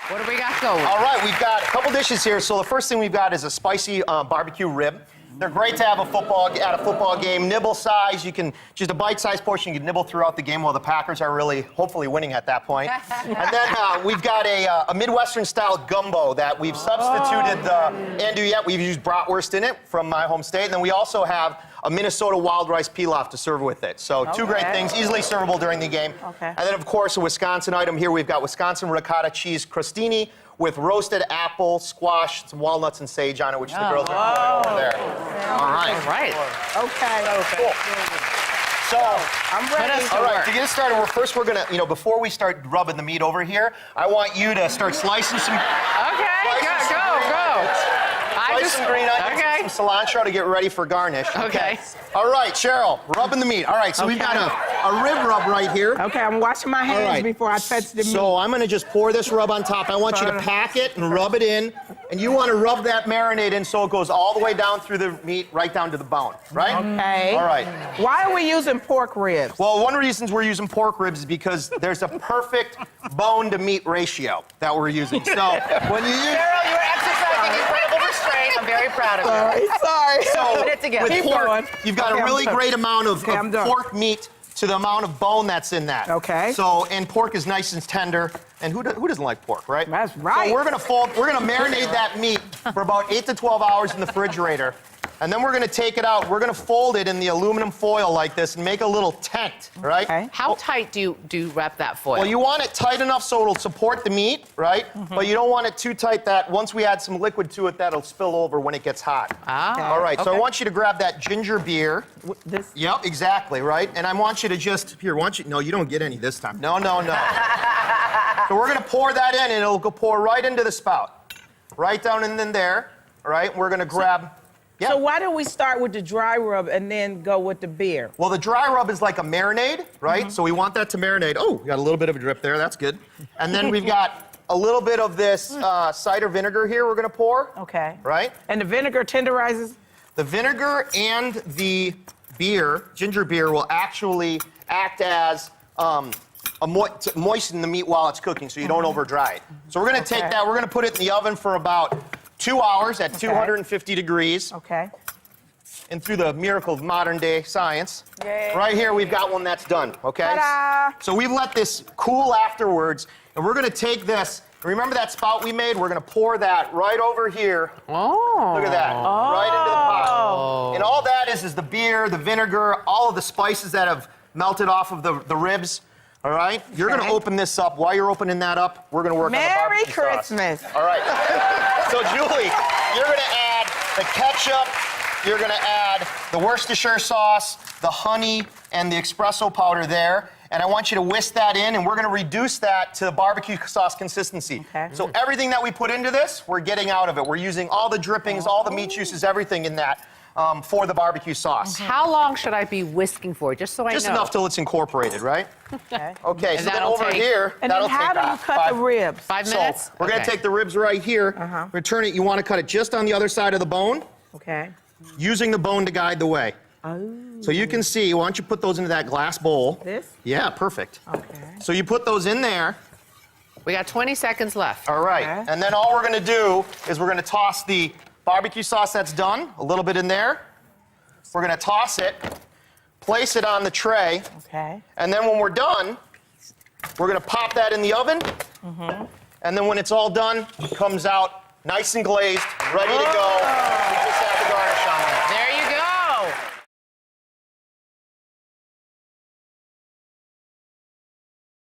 What do we got going? All right, we've got a couple dishes here. So the first thing we've got is a spicy barbecue rib. They're great to have at a football game. Nibble size, you can, just a bite-sized portion, you can nibble throughout the game while the Packers are really, hopefully winning at that point. And then we've got a Midwestern-style gumbo that we've substituted the andouillette. We've used bratwurst in it from my home state. And then we also have a Minnesota wild rice pilaf to serve with it. So two great things, easily servable during the game. Okay. And then, of course, a Wisconsin item here. We've got Wisconsin ricotta cheese crostini with roasted apple, squash, some walnuts, and sage on it, which the girls are doing over there. All right. All right. Okay. Cool. So, I'm ready. all right, to get us started, we're gonna, before we start rubbing the meat over here, I want you to start slicing some. Okay, go. Slice some green onions and some cilantro to get ready for garnish. Okay. All right, Cheryl, rubbing the meat. All right, so we've got a rib rub right here. Okay, I'm washing my hands before I touch the meat. So I'm gonna just pour this rub on top. I want you to pack it and rub it in. And you want to rub that marinade in so it goes all the way down through the meat, right down to the bone, right? Okay. All right. Why are we using pork ribs? Well, one of the reasons we're using pork ribs is because there's a perfect bone to meat ratio that we're using. So when you use... Cheryl, you were exercising incredible restraint. I'm very proud of you. Sorry. So Put it together. with Keep pork, going. you've got a really great amount of I'm done. pork meat to the amount of bone that's in that. Okay. So, and pork is nice and tender. And who doesn't like pork, right? That's right. So we're gonna marinate that meat for about 8 to 12 hours in the refrigerator. And then we're gonna take it out. We're gonna fold it in the aluminum foil like this and make a little tent, right? Okay. How tight do you wrap that foil? Well, you want it tight enough so it'll support the meat, right? But you don't want it too tight that once we add some liquid to it, that'll spill over when it gets hot. All right, so I want you to grab that ginger beer. This? Yep, exactly, right? And I want you to just, no, you don't get any this time. No. So we're gonna pour that in and it'll go pour right into the spout. Right down and then there, all right? We're gonna grab, So why don't we start with the dry rub and then go with the beer? Well, the dry rub is like a marinade, right? So we want that to marinate. Oh, we got a little bit of a drip there, that's good. And then we've got a little bit of this cider vinegar here we're gonna pour. Okay. Right? And the vinegar tenderizes? The vinegar and the beer, ginger beer, will actually act as to moisten the meat while it's cooking so you don't over dry it. So we're gonna take that, we're gonna put it in the oven for about 2 hours at 250 degrees. Okay. And through the miracle of modern day science, Yay. right here we've got one that's done, okay? Ta-da! So we've let this cool afterwards, and we're gonna take this, remember that spout we made? We're gonna pour that right over here. Oh. Look at that, right into the pot. And all that is the beer, the vinegar, all of the spices that have melted off of the ribs, all right? You're gonna open this up. While you're opening that up, we're gonna work on the Merry barbecue sauce. Christmas. All right. So, Julie, you're gonna add the ketchup, you're gonna add the Worcestershire sauce, the honey, and the espresso powder there. And I want you to whisk that in, and we're gonna reduce that to barbecue sauce consistency. Okay. So everything that we put into this, we're getting out of it. We're using all the drippings, all the meat juices, everything in that for the barbecue sauce. How long should I be whisking for, just so I know? Just enough till it's incorporated, right? Okay. Okay, And so then that'll over take- here, And that'll then how take do you cut the ribs? 5 minutes? So we're gonna Okay. take the ribs right here, return it, you wanna cut it just on the other side of the bone, Okay. using the bone to guide the way. Oh. So you can see, why don't you put those into that glass bowl? This? Yeah, perfect. Okay. So you put those in there, We got 20 seconds left. all right. Okay. And then all we're gonna do is we're gonna toss the barbecue sauce that's done, a little bit in there. We're gonna toss it, place it on the tray, Okay. and then when we're done, we're gonna pop that in the oven. And then when it's all done, it comes out nice and glazed, ready to go. We just have the garnish on.